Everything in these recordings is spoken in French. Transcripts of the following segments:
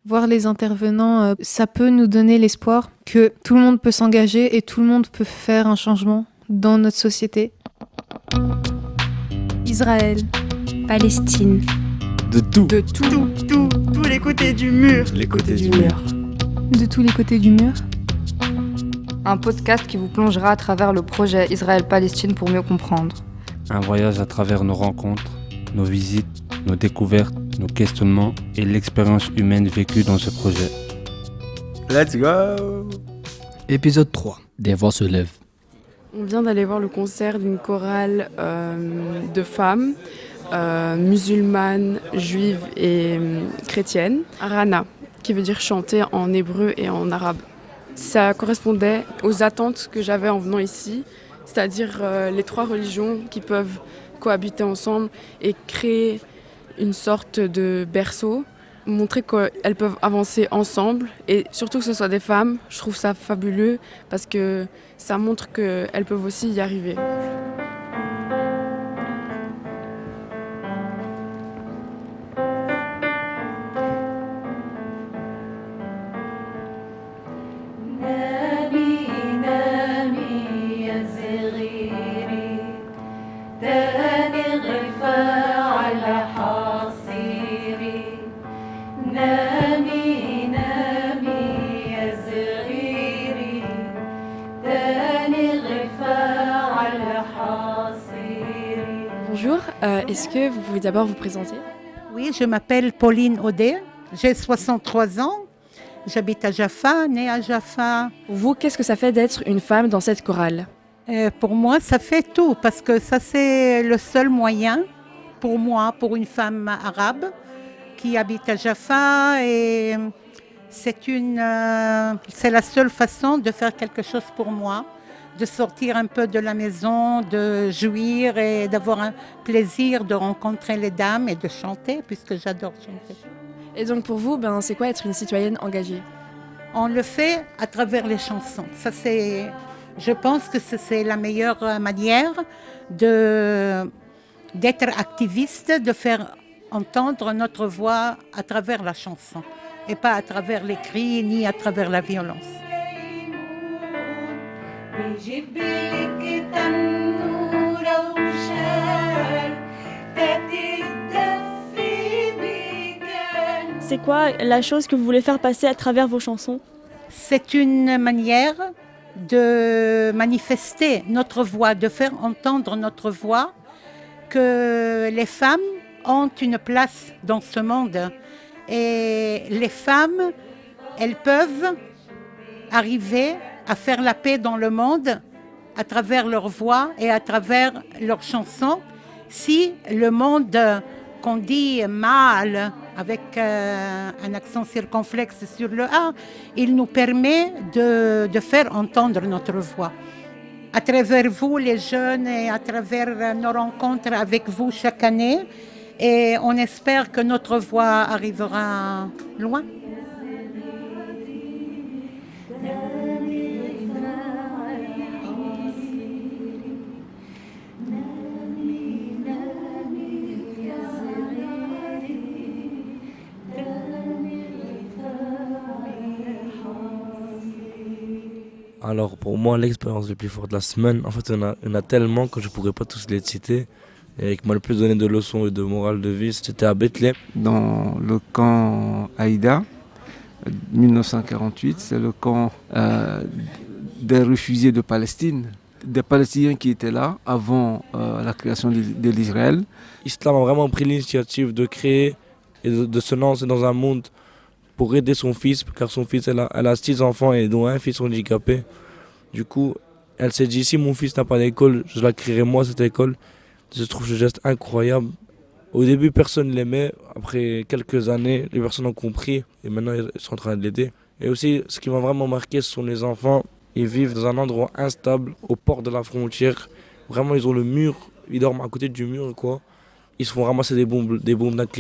Voir les intervenants, ça peut nous donner l'espoir que tout le monde peut s'engager et tout le monde peut faire un changement dans notre société. Israël, Palestine. De tout. De tout. Tous les côtés du mur. Les côtés du mur. De tous les côtés du mur. Un podcast qui vous plongera à travers le projet Israël-Palestine pour mieux comprendre. Un voyage à travers nos rencontres, nos visites, nos découvertes, nos questionnements et l'expérience humaine vécue dans ce projet. Let's go! Épisode 3. Des voix se lèvent. On vient d'aller voir le concert d'une chorale de femmes musulmanes, juives et chrétiennes, Rana, qui veut dire chanter en hébreu et en arabe. Ça correspondait aux attentes que j'avais en venant ici, c'est-à-dire les trois religions qui peuvent cohabiter ensemble et créer une sorte de berceau, montrer qu'elles peuvent avancer ensemble et surtout que ce soit des femmes. Je trouve ça fabuleux parce que ça montre qu'elles peuvent aussi y arriver. Bonjour, est-ce que vous pouvez d'abord vous présenter ? Oui, je m'appelle Pauline Audet, j'ai 63 ans, j'habite à Jaffa, née à Jaffa. Pour vous, qu'est-ce que ça fait d'être une femme dans cette chorale ? Pour moi, ça fait tout, parce que ça c'est le seul moyen pour moi, pour une femme arabe qui habite à Jaffa, et c'est la seule façon de faire quelque chose pour moi, de sortir un peu de la maison, de jouir et d'avoir un plaisir de rencontrer les dames et de chanter, puisque j'adore chanter. Et donc pour vous, c'est quoi être une citoyenne engagée ? On le fait à travers les chansons. Je pense que c'est la meilleure manière d'être activiste, de faire entendre notre voix à travers la chanson et pas à travers les cris ni à travers la violence. C'est quoi la chose que vous voulez faire passer à travers vos chansons ? C'est une manière de manifester notre voix, de faire entendre notre voix, que les femmes ont une place dans ce monde. Et les femmes, elles peuvent arriver à faire la paix dans le monde à travers leur voix et à travers leurs chansons. Si le monde qu'on dit mal, avec un accent circonflexe sur le A, il nous permet de faire entendre notre voix. À travers vous, les jeunes, et à travers nos rencontres avec vous chaque année, et on espère que notre voix arrivera loin. Alors pour moi, l'expérience la plus forte de la semaine, en fait, il y en a tellement que je ne pourrais pas tous les citer. Et qui m'a le plus donné de leçons et de morale de vie, c'était à Bethléem. Dans le camp Haïda, 1948, c'est le camp des réfugiés de Palestine, des Palestiniens qui étaient là avant la création de l'Israël. Islam a vraiment pris l'initiative de créer et de se lancer dans un monde pour aider son fils, car son fils, elle a 6 enfants et dont un fils handicapé. Du coup, elle s'est dit, si mon fils n'a pas d'école, je la créerai moi cette école. Je trouve ce geste incroyable. Au début, personne ne l'aimait. Après quelques années, les personnes ont compris et maintenant ils sont en train de l'aider. Et aussi, ce qui m'a vraiment marqué, ce sont les enfants. Ils vivent dans un endroit instable, au port de la frontière. Vraiment, ils ont le mur, ils dorment à côté du mur, quoi. Ils se font ramasser des bombes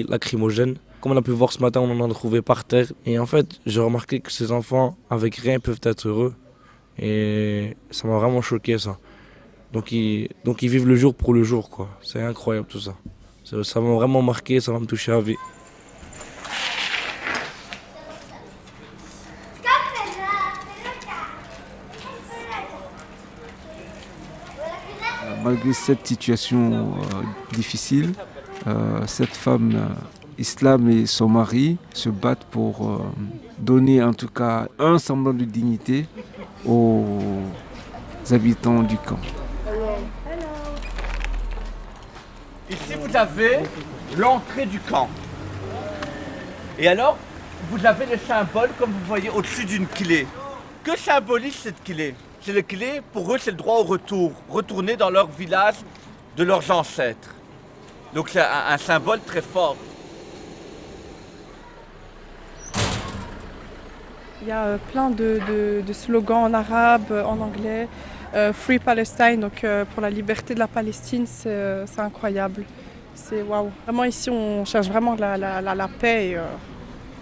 lacrymogènes. Comme on a pu voir ce matin, on en a trouvé par terre. Et en fait, j'ai remarqué que ces enfants, avec rien, peuvent être heureux. Et ça m'a vraiment choqué, ça. Donc ils vivent le jour pour le jour, quoi. C'est incroyable tout ça. Ça m'a vraiment marqué, ça va me toucher à vie. malgré cette situation difficile, cette femme Islam et son mari se battent pour donner en tout cas un semblant de dignité aux habitants du camp. Ici vous avez l'entrée du camp. Et alors, vous avez le symbole comme vous voyez au-dessus d'une clé. Que symbolise cette clé? C'est la clé, pour eux c'est le droit au retour, retourner dans leur village de leurs ancêtres. Donc c'est un symbole très fort. Il y a plein de slogans en arabe, en anglais. Free Palestine, donc pour la liberté de la Palestine, c'est incroyable. C'est waouh. Vraiment ici, on cherche vraiment la paix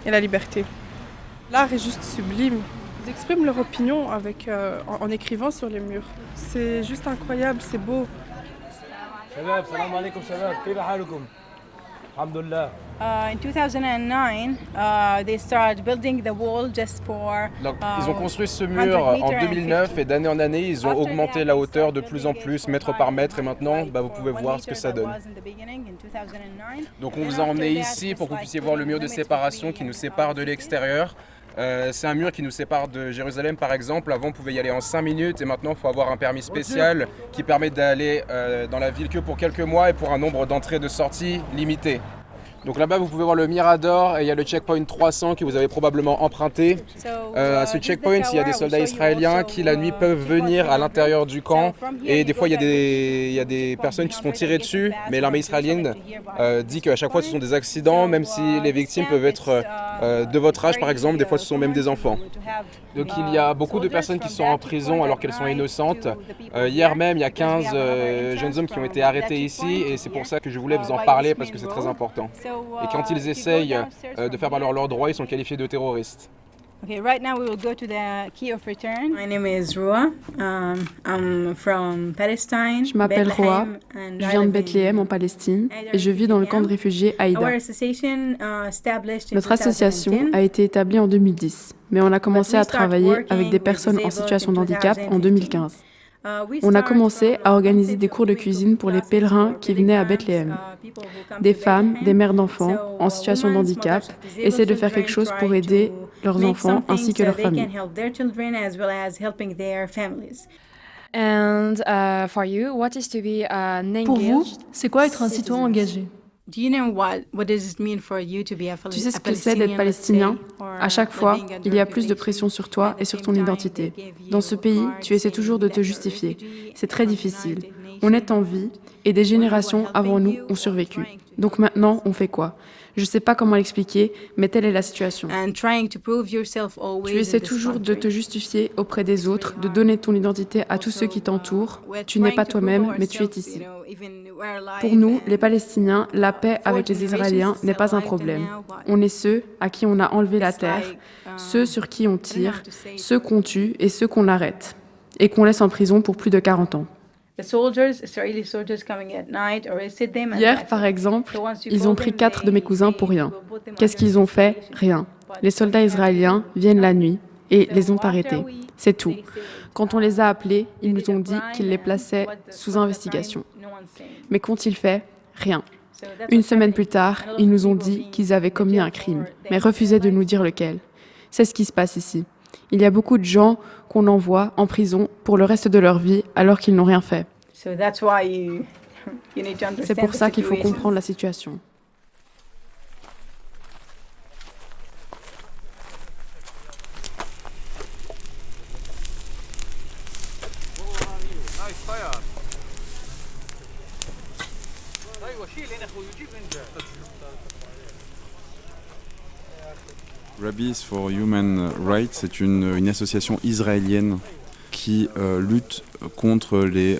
et la liberté. L'art est juste sublime. Ils expriment leur opinion en écrivant sur les murs. C'est juste incroyable, c'est beau. Shabab, salam alaikum shabab, kayfa halukum? Alhamdulillah. In 2009, they started building the wall just for. Donc, ils ont construit ce mur en 2009 et d'année en année, ils ont augmenté la hauteur de plus en plus, mètre par mètre, et maintenant, vous pouvez voir ce que ça donne. Donc, on vous a emmené ici pour que vous puissiez voir le mur de séparation qui nous sépare de l'extérieur. C'est un mur qui nous sépare de Jérusalem par exemple. Avant on pouvait y aller en 5 minutes et maintenant il faut avoir un permis spécial qui permet d'aller dans la ville que pour quelques mois et pour un nombre d'entrées et de sorties limité. Donc là-bas vous pouvez voir le Mirador et il y a le checkpoint 300 que vous avez probablement emprunté. À ce checkpoint il y a des soldats israéliens qui la nuit peuvent venir à l'intérieur du camp et des fois il y a des personnes qui se font tirer dessus, mais l'armée israélienne dit qu'à chaque fois ce sont des accidents, même si les victimes peuvent être de votre âge par exemple, des fois ce sont même des enfants. Donc il y a beaucoup de personnes qui sont en prison alors qu'elles sont innocentes. Hier même il y a 15 jeunes hommes qui ont été arrêtés ici et c'est pour ça que je voulais vous en parler parce que c'est très important. Et quand ils essayent de faire valoir leurs droits, ils sont qualifiés de terroristes. Okay, right now we will go to the key of return. My name is Roa. I'm from Palestine. Je m'appelle Roa. Je viens de Bethléem en Palestine et je vis dans le camp de réfugiés Haïda. Notre association a été établie en 2010, mais on a commencé à travailler avec des personnes en situation de handicap en 2015. On a commencé à organiser des cours de cuisine pour les pèlerins qui venaient à Bethléem. Des femmes, des mères d'enfants en situation de handicap essaient de faire quelque chose pour aider leurs enfants ainsi que leurs familles. Pour vous, c'est quoi être un citoyen engagé? Tu sais ce que c'est d'être palestinien? À chaque fois, il y a plus de pression sur toi et sur ton identité. Dans ce pays, tu essaies toujours de te justifier. C'est très difficile. On est en vie et des générations avant nous ont survécu. Donc maintenant, on fait quoi? Je ne sais pas comment l'expliquer, mais telle est la situation. Tu essaies toujours de te justifier auprès des autres, de donner ton identité à tous ceux qui t'entourent. Tu n'es pas toi-même, mais tu es ici. Pour nous, les Palestiniens, la paix avec les Israéliens n'est pas un problème. On est ceux à qui on a enlevé la terre, ceux sur qui on tire, ceux qu'on tue et ceux qu'on arrête, et qu'on laisse en prison pour plus de 40 ans. Hier, par exemple, ils ont pris 4 de mes cousins pour rien. Qu'est-ce qu'ils ont fait? Rien. Les soldats israéliens viennent la nuit et les ont arrêtés. C'est tout. Quand on les a appelés, ils nous ont dit qu'ils les plaçaient sous investigation. Mais qu'ont-ils fait? Rien. Une semaine plus tard, ils nous ont dit qu'ils avaient commis un crime, mais refusaient de nous dire lequel. C'est ce qui se passe ici. Il y a beaucoup de gens qu'on envoie en prison pour le reste de leur vie alors qu'ils n'ont rien fait. C'est pour ça qu'il faut comprendre la situation. Rabbis for Human Rights, c'est une association israélienne qui lutte contre les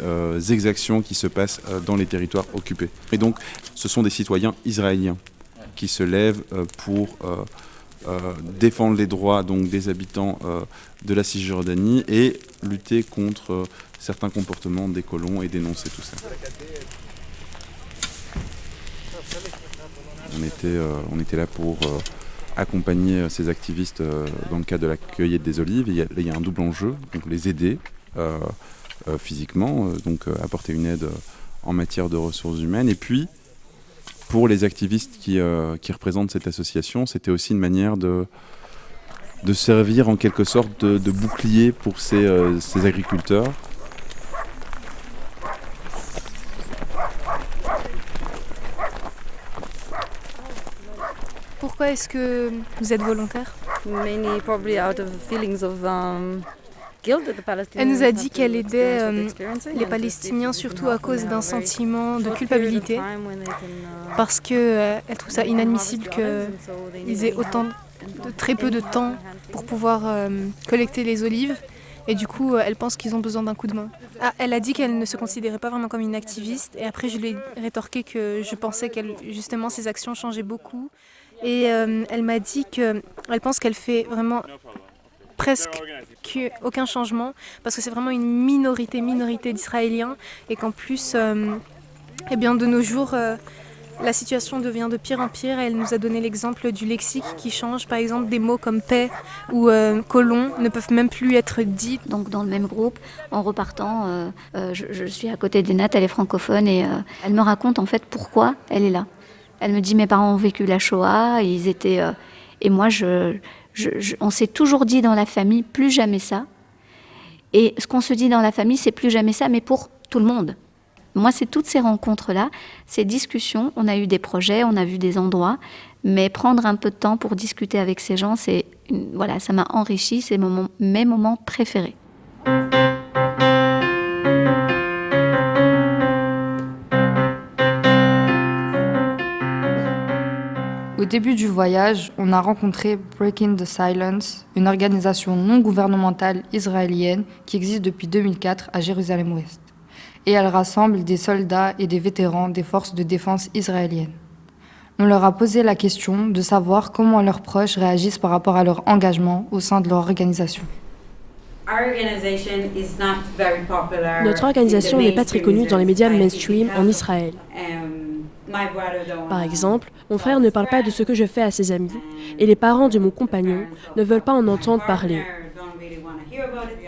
exactions qui se passent dans les territoires occupés. Et donc, ce sont des citoyens israéliens qui se lèvent pour défendre les droits donc, des habitants de la Cisjordanie et lutter contre certains comportements des colons et dénoncer tout ça. On était là pour accompagner ces activistes dans le cadre de la cueillette des olives. Il y a un double enjeu, donc les aider physiquement, donc apporter une aide en matière de ressources humaines. Et puis, pour les activistes qui représentent cette association, c'était aussi une manière de servir en quelque sorte de bouclier pour ces agriculteurs. Pourquoi est-ce que vous êtes volontaire ? Elle nous a dit qu'elle aidait les Palestiniens surtout à cause d'un sentiment de culpabilité, parce qu'elle trouve ça inadmissible qu'ils aient très peu de temps pour pouvoir collecter les olives. Et du coup, elle pense qu'ils ont besoin d'un coup de main. Elle a dit qu'elle ne se considérait pas vraiment comme une activiste. Et après, je lui ai rétorqué que je pensais justement ses actions changeaient beaucoup. Et elle m'a dit qu'elle pense qu'elle fait vraiment presque aucun changement, parce que c'est vraiment une minorité d'Israéliens, et qu'en plus, eh bien, de nos jours, la situation devient de pire en pire. Elle nous a donné l'exemple du lexique qui change. Par exemple, des mots comme paix ou colon ne peuvent même plus être dits. Donc dans le même groupe, en repartant, je suis à côté d'Enat, elle est francophone, et elle me raconte en fait pourquoi elle est là. Elle me dit, mes parents ont vécu la Shoah, ils étaient... et moi, on s'est toujours dit dans la famille, plus jamais ça. Et ce qu'on se dit dans la famille, c'est plus jamais ça, mais pour tout le monde. Moi, c'est toutes ces rencontres-là, ces discussions. On a eu des projets, on a vu des endroits, mais prendre un peu de temps pour discuter avec ces gens, voilà, ça m'a enrichi, c'est mes moments préférés. Au début du voyage, on a rencontré Breaking the Silence, une organisation non gouvernementale israélienne qui existe depuis 2004 à Jérusalem-Ouest. Et elle rassemble des soldats et des vétérans des forces de défense israéliennes. On leur a posé la question de savoir comment leurs proches réagissent par rapport à leur engagement au sein de leur organisation. Notre organisation n'est pas très connue dans les médias mainstream en Israël. Par exemple, mon frère ne parle pas de ce que je fais à ses amis, et les parents de mon compagnon ne veulent pas en entendre parler.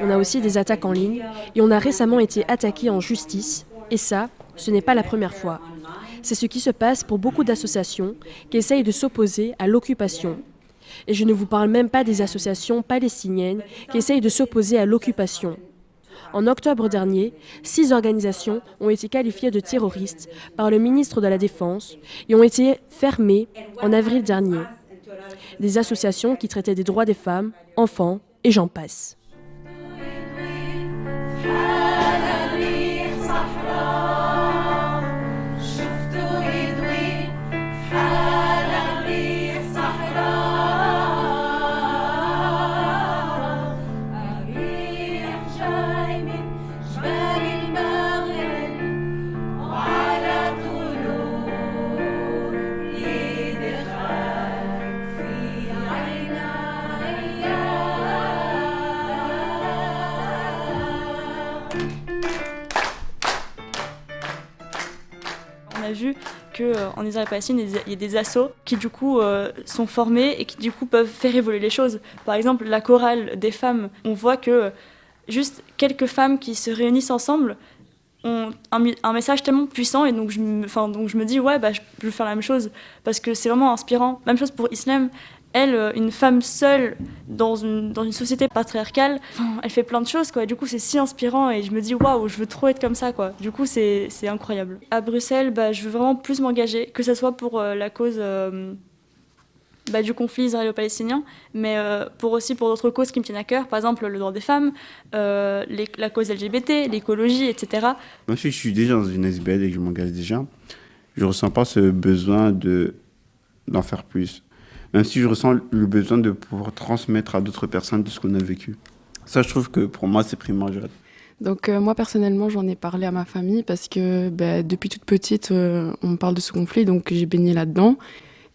On a aussi des attaques en ligne, et on a récemment été attaqué en justice, et ça, ce n'est pas la première fois. C'est ce qui se passe pour beaucoup d'associations qui essayent de s'opposer à l'occupation. Et je ne vous parle même pas des associations palestiniennes qui essayent de s'opposer à l'occupation. En octobre dernier, 6 organisations ont été qualifiées de terroristes par le ministre de la Défense et ont été fermées en avril dernier. Des associations qui traitaient des droits des femmes, enfants et j'en passe. On a vu qu'en Israël-Palestine, il y a des assos qui du coup sont formés et qui du coup peuvent faire évoluer les choses. Par exemple, la chorale des femmes, on voit que juste quelques femmes qui se réunissent ensemble ont un message tellement puissant, et donc je me dis ouais, je peux faire la même chose parce que c'est vraiment inspirant. Même chose pour Islam. Elle, une femme seule dans une société patriarcale, elle fait plein de choses, quoi. Du coup, c'est si inspirant et je me dis waouh, je veux trop être comme ça, quoi. Du coup, c'est incroyable. À Bruxelles, je veux vraiment plus m'engager, que ce soit pour la cause du conflit israélo-palestinien, mais pour d'autres causes qui me tiennent à cœur, par exemple le droit des femmes, la cause LGBT, l'écologie, etc. Moi, si je suis déjà dans une SBL et que je m'engage déjà, je ne ressens pas ce besoin d'en faire plus. Même si je ressens le besoin de pouvoir transmettre à d'autres personnes de ce qu'on a vécu. Ça, je trouve que pour moi, c'est primordial. Donc moi, personnellement, j'en ai parlé à ma famille parce que depuis toute petite, on me parle de ce conflit, donc j'ai baigné là-dedans.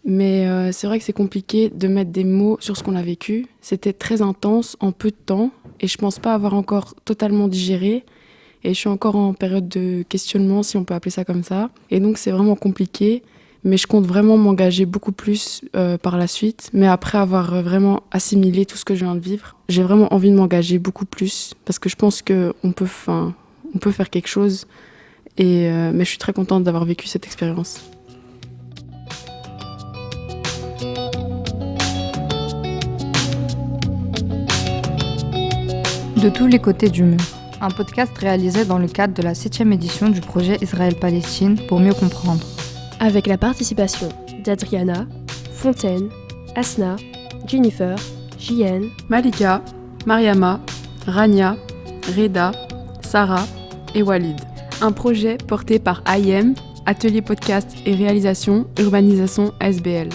Mais c'est vrai que c'est compliqué de mettre des mots sur ce qu'on a vécu. C'était très intense en peu de temps et je pense pas avoir encore totalement digéré. Et je suis encore en période de questionnement, si on peut appeler ça comme ça. Et donc c'est vraiment compliqué. Mais je compte vraiment m'engager beaucoup plus par la suite. Mais après avoir vraiment assimilé tout ce que je viens de vivre, j'ai vraiment envie de m'engager beaucoup plus. Parce que je pense qu'on peut... on peut faire quelque chose. Mais je suis très contente d'avoir vécu cette expérience. De tous les côtés du mur, un podcast réalisé dans le cadre de la 7e édition du projet Israël-Palestine pour mieux comprendre. Avec la participation d'Adriana, Fontaine, Asna, Jennifer, JN, Malika, Mariama, Rania, Reda, Sarah et Walid. Un projet porté par IM, Atelier Podcast et Réalisation Urbanisation SBL.